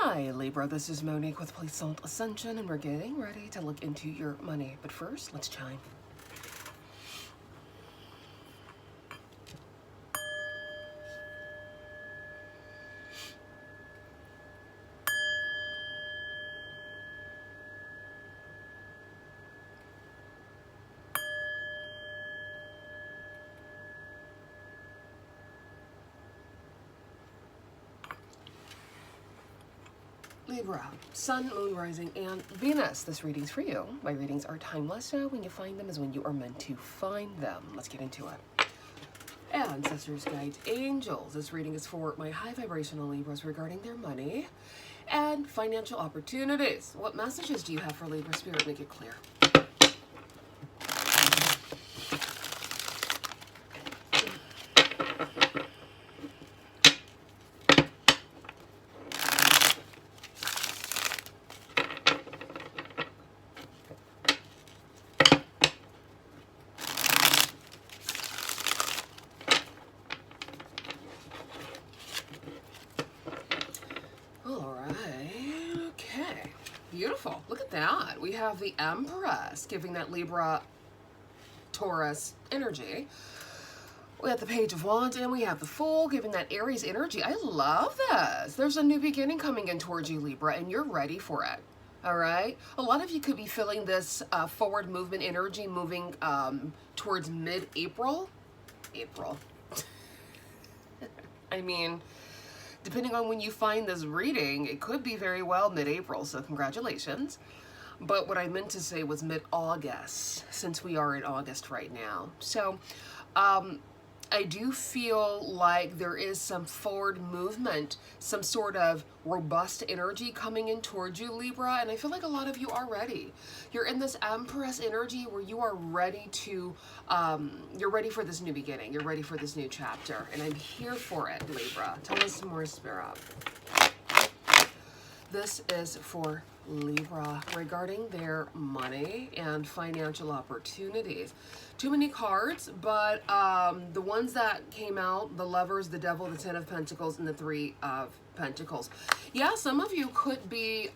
Hi Libra, this is Monique with Puissant Ascension, and we're getting ready to look into your money. But first, let's chime. Libra, Sun, Moon, Rising, and Venus. This reading's for you. My readings are timeless, so when you find them is when you are meant to find them. Let's get into it. Ancestors, guides, angels. This reading is for my high vibrational Libras regarding their money and financial opportunities. What messages do you have for Libra Spirit? Make it clear. Beautiful. Look at that. We have the Empress giving that Libra Taurus energy. We have the Page of Wands and we have the Fool giving that Aries energy. I love this. There's a new beginning coming in towards you, Libra, and you're ready for it. All right. A lot of you could be feeling this forward movement energy moving towards mid-April. April. I mean, depending on when you find this reading, it could be very well mid-April, so congratulations. But what I meant to say was mid-August, since we are in August right now. So I do feel like there is some forward movement, some sort of robust energy coming in towards you, Libra, and I feel like a lot of you are ready. You're in this Empress energy where you are ready to, you're ready for this new beginning. You're ready for this new chapter, and I'm here for it, Libra. Tell us some more, Spirit. This is for Libra regarding their money and financial opportunities. Too many cards, but the ones that came out, the Lovers, the Devil, the Ten of Pentacles, and the Three of Pentacles. Yeah, some of you could be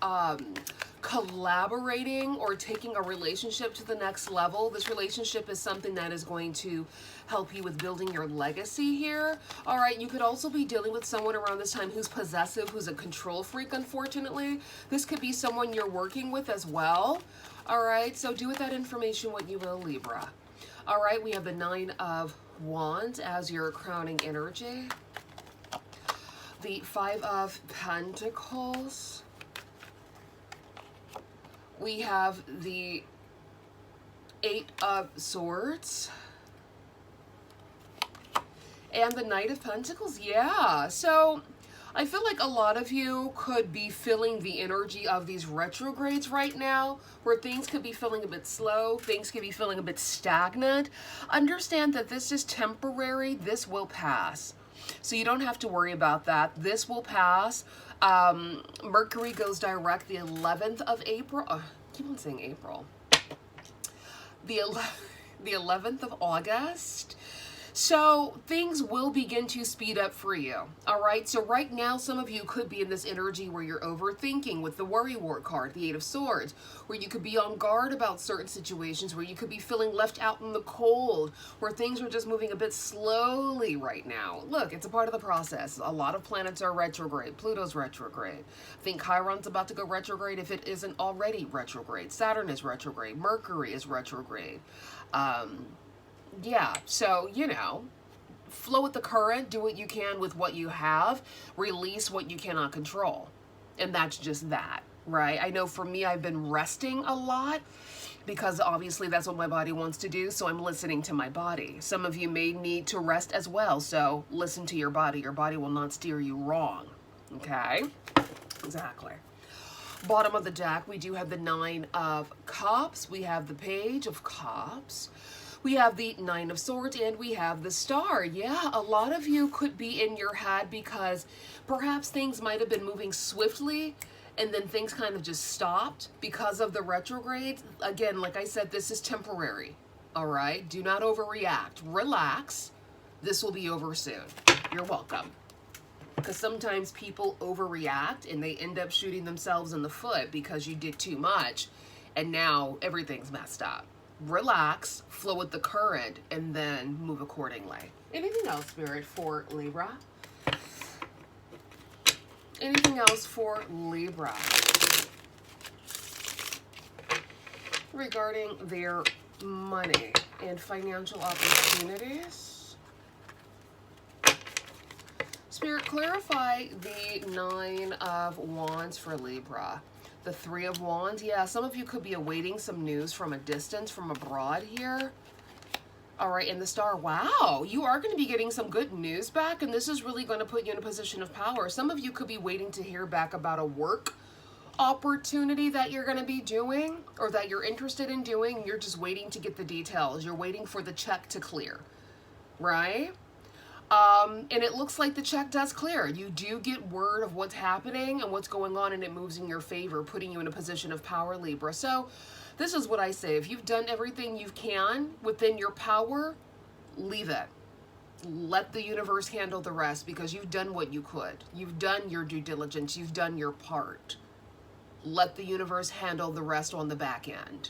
collaborating or taking a relationship to the next level. This relationship is something that is going to help you with building your legacy here. All right, you could also be dealing with someone around this time who's possessive, who's a control freak, unfortunately. This could be someone you're working with as well. All right, so do with that information what you will, Libra. All right, we have the Nine of Wands as your crowning energy. The Five of Pentacles. We have the Eight of Swords. And the Knight of Pentacles. Yeah, so I feel like a lot of you could be feeling the energy of these retrogrades right now, where things could be feeling a bit slow, things could be feeling a bit stagnant. Understand that this is temporary, this will pass. So you don't have to worry about that. This will pass. Mercury goes direct the 11th of April. I keep on saying April. The 11th of August. So things will begin to speed up for you. All right. So right now, some of you could be in this energy where you're overthinking with the Worry Wart card, the Eight of Swords, where you could be on guard about certain situations, where you could be feeling left out in the cold, where things are just moving a bit slowly right now. Look, it's a part of the process. A lot of planets are retrograde. Pluto's retrograde. I think Chiron's about to go retrograde if it isn't already retrograde. Saturn is retrograde. Mercury is retrograde. Yeah, so, you know, flow with the current, do what you can with what you have, release what you cannot control. And that's just that, right? I know for me, I've been resting a lot because obviously that's what my body wants to do, so I'm listening to my body. Some of you may need to rest as well, so listen to your body. Your body will not steer you wrong, okay? Exactly. Bottom of the deck, we do have the Nine of Cups. We have the Page of Cups. We have the Nine of Swords and we have the Star. Yeah, a lot of you could be in your head because perhaps things might have been moving swiftly and then things kind of just stopped because of the retrograde. Again, like I said, this is temporary. All right, do not overreact. Relax. This will be over soon. You're welcome. Because sometimes people overreact and they end up shooting themselves in the foot because you did too much and now everything's messed up. Relax, flow with the current, and then move accordingly. Anything else, Spirit, for Libra? Anything else for Libra regarding their money and financial opportunities? Spirit, clarify the 9 of Wands for Libra. The 3 of Wands, yeah, some of you could be awaiting some news from a distance, from abroad here. All right, and the Star, wow, you are going to be getting some good news back, and this is really going to put you in a position of power. Some of you could be waiting to hear back about a work opportunity that you're going to be doing or that you're interested in doing. You're just waiting to get the details. You're waiting for the check to clear, right? And it looks like the check does clear. You do get word of what's happening and what's going on, and it moves in your favor, putting you in a position of power, Libra. So this is what I say. If you've done everything you can within your power, leave it. Let the universe handle the rest, because you've done what you could. You've done your due diligence. You've done your part. Let the universe handle the rest on the back end.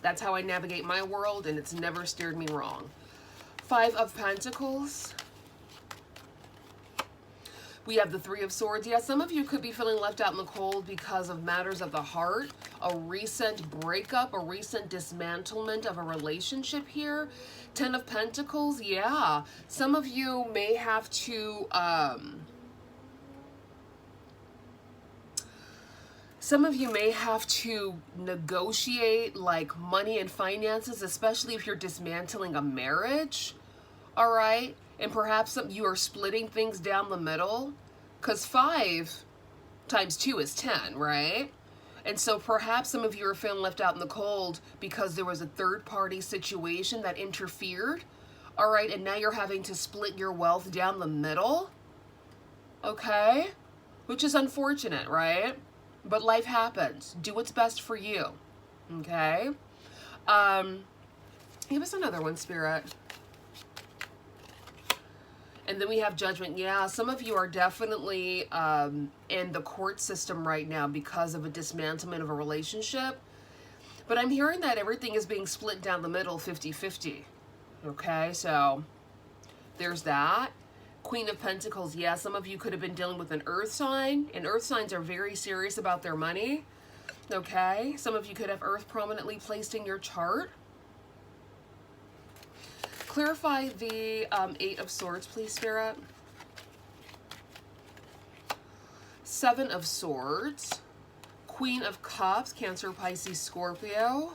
That's how I navigate my world, and it's never steered me wrong. 5 of Pentacles. We have the 3 of Swords. Yeah, some of you could be feeling left out in the cold because of matters of the heart, a recent breakup, a recent dismantlement of a relationship here. 10 of Pentacles. Yeah, some of you may have to negotiate like money and finances, especially if you're dismantling a marriage. All right. And perhaps you are splitting things down the middle, because 5 times 2 is 10, right? And so perhaps some of you are feeling left out in the cold because there was a third-party situation that interfered, all right? And now you're having to split your wealth down the middle, okay? Which is unfortunate, right? But life happens. Do what's best for you, okay? Give us another one, Spirit. And then we have Judgment. Yeah, some of you are definitely in the court system right now because of a dismantlement of a relationship. But I'm hearing that everything is being split down the middle, 50-50. Okay, so there's that. Queen of Pentacles. Yeah, some of you could have been dealing with an earth sign. And earth signs are very serious about their money. Okay, some of you could have earth prominently placed in your chart. Clarify the 8 of Swords, please, Spirit. 7 of Swords. Queen of Cups, Cancer, Pisces, Scorpio.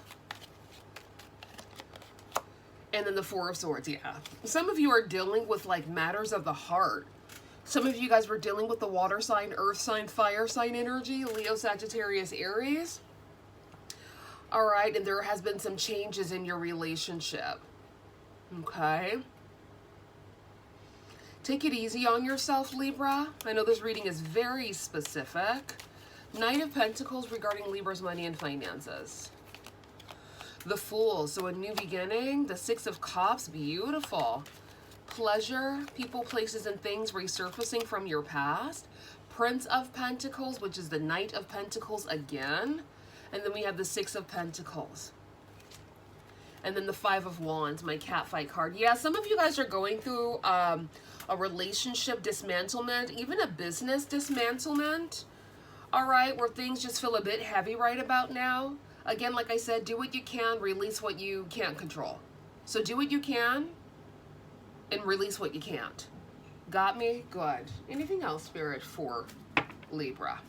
And then the 4 of Swords, yeah. Some of you are dealing with like matters of the heart. Some of you guys were dealing with the water sign, earth sign, fire sign energy, Leo, Sagittarius, Aries. All right, and there has been some changes in your relationship. Okay. Take it easy on yourself, Libra. I know this reading is very specific. Knight of Pentacles regarding Libra's money and finances. The Fool, so a new beginning. The 6 of Cups, beautiful. Pleasure, people, places, and things resurfacing from your past. Prince of Pentacles, which is the Knight of Pentacles again. And then we have the 6 of Pentacles. And then the 5 of Wands, my catfight card. Yeah, some of you guys are going through a relationship dismantlement, even a business dismantlement. All right, where things just feel a bit heavy right about now. Again, like I said, do what you can, release what you can't control. So do what you can and release what you can't. Got me? Good. Anything else, Spirit, for Libra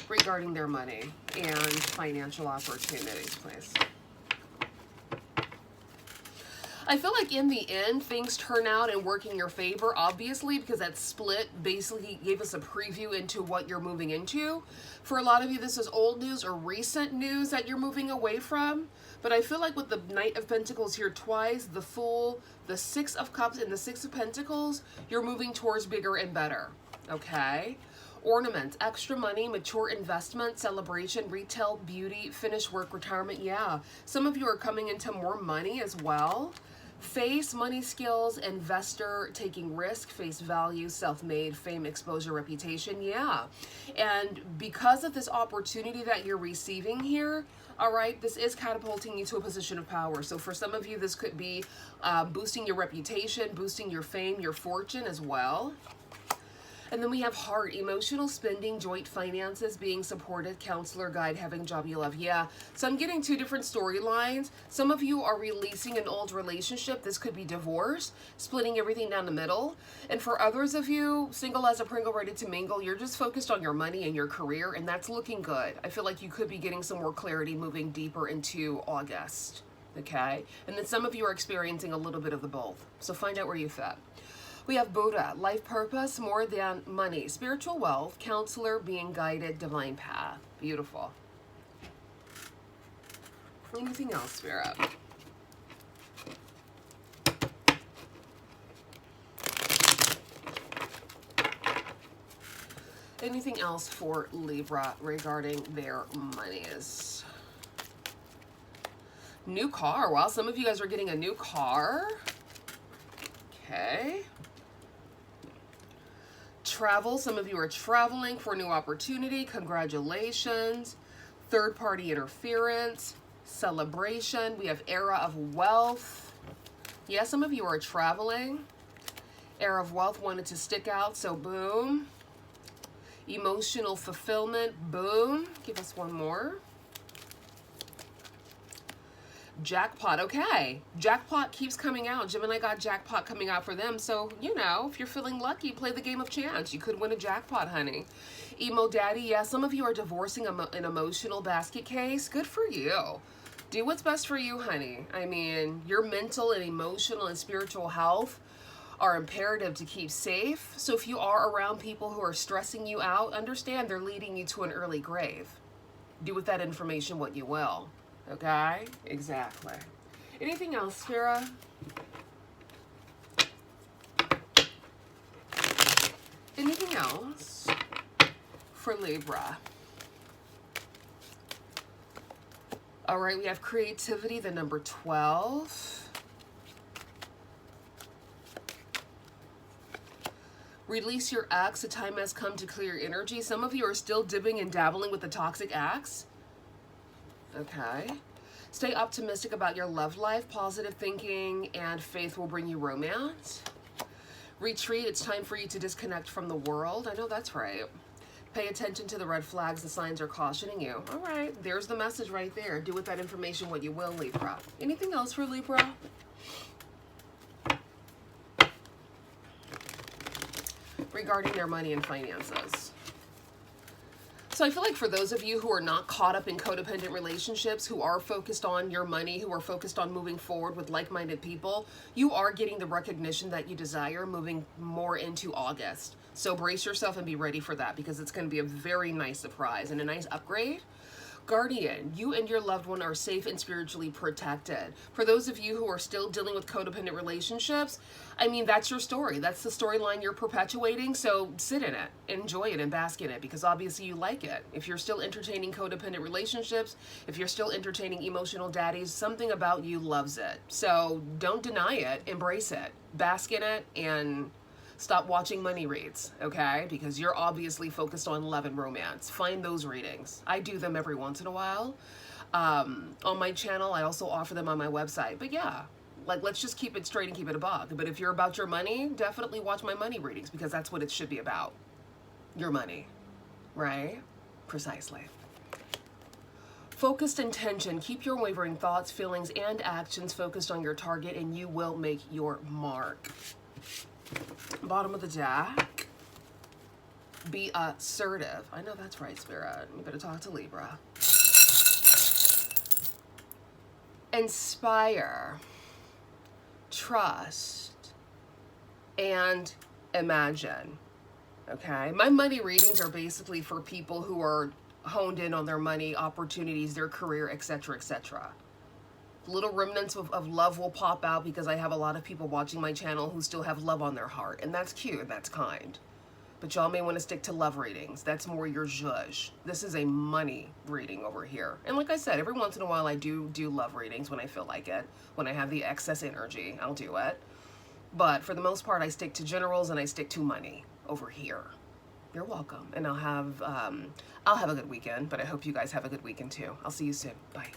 regarding their money and financial opportunities, please? I feel like in the end, things turn out and work in your favor, obviously, because that split basically gave us a preview into what you're moving into. For a lot of you, this is old news or recent news that you're moving away from. But I feel like with the Knight of Pentacles here twice, the Fool, the 6 of Cups, and the 6 of Pentacles, you're moving towards bigger and better, okay? Ornaments, extra money, mature investment, celebration, retail, beauty, finished work, retirement. Yeah, some of you are coming into more money as well. Face, money skills, investor, taking risk, face value, self-made, fame, exposure, reputation. Yeah. And because of this opportunity that you're receiving here, all right, this is catapulting you to a position of power. So for some of you, this could be boosting your reputation, boosting your fame, your fortune as well. And then we have heart, emotional spending, joint finances, being supported, counselor, guide, having job you love. Yeah, so I'm getting two different storylines. Some of you are releasing an old relationship. This could be divorce, splitting everything down the middle. And for others of you, single as a Pringle, ready to mingle, you're just focused on your money and your career, and that's looking good. I feel like you could be getting some more clarity moving deeper into August, okay? And then some of you are experiencing a little bit of the both. So find out where you fit. We have Buddha, life purpose, more than money, spiritual wealth, counselor, being guided, divine path. Beautiful. Anything else, Spirit? Anything else for Libra regarding their monies? New car. Wow, some of you guys are getting a new car. Okay. Travel, some of you are traveling for a new opportunity. Congratulations. Third party interference, celebration. We have era of wealth. Yeah, some of you are traveling. Era of wealth wanted to stick out, so boom. Emotional fulfillment, boom. Give us one more. Jackpot, okay. Jackpot keeps coming out. Gemini got jackpot coming out for them. So, you know, if you're feeling lucky, play the game of chance. You could win a jackpot, honey. Emo daddy, yeah, some of you are divorcing an emotional basket case. Good for you. Do what's best for you, honey. I mean, your mental and emotional and spiritual health are imperative to keep safe. So if you are around people who are stressing you out, understand they're leading you to an early grave. Do with that information what you will. Okay, exactly. Anything else, Spira? Anything else for Libra? All right, we have creativity, the number 12. Release your ex. The time has come to clear your energy. Some of you are still dipping and dabbling with the toxic ex. Okay. Stay optimistic about your love life. Positive thinking and faith will bring you romance. Retreat. It's time for you to disconnect from the world. I know that's right. Pay attention to the red flags. The signs are cautioning you. All right. There's the message right there. Do with that information what you will, Libra. Anything else for Libra? Regarding their money and finances. So I feel like for those of you who are not caught up in codependent relationships, who are focused on your money, who are focused on moving forward with like-minded people, you are getting the recognition that you desire moving more into August. So brace yourself and be ready for that, because it's going to be a very nice surprise and a nice upgrade. Guardian, you and your loved one are safe and spiritually protected. For those of you who are still dealing with codependent relationships, I mean, that's your story. That's the storyline you're perpetuating. So sit in it, enjoy it, and bask in it, because obviously you like it. If you're still entertaining codependent relationships, if you're still entertaining emotional daddies, something about you loves it. So don't deny it, embrace it, bask in it, and stop watching money reads, okay? Because you're obviously focused on love and romance. Find those readings. I do them every once in a while. On my channel, I also offer them on my website. But yeah, like, let's just keep it straight and keep it a buck. But if you're about your money, definitely watch my money readings, because that's what it should be about. Your money, right? Precisely. Focused intention. Keep your wavering thoughts, feelings, and actions focused on your target, and you will make your mark. Bottom of the deck. Be assertive. I know that's right, Spirit. You better talk to Libra. Inspire. Trust. And imagine. Okay? My money readings are basically for people who are honed in on their money, opportunities, their career, etc., etc. Little remnants of love will pop out, because I have a lot of people watching my channel who still have love on their heart, and that's cute and that's kind. But y'all may want to stick to love readings. That's more your zhuzh. This is a money reading over here. And like I said, every once in a while I do love readings when I feel like it. When I have the excess energy, I'll do it. But for the most part, I stick to generals and I stick to money over here. You're welcome. And I'll have a good weekend, but I hope you guys have a good weekend too. I'll see you soon. Bye.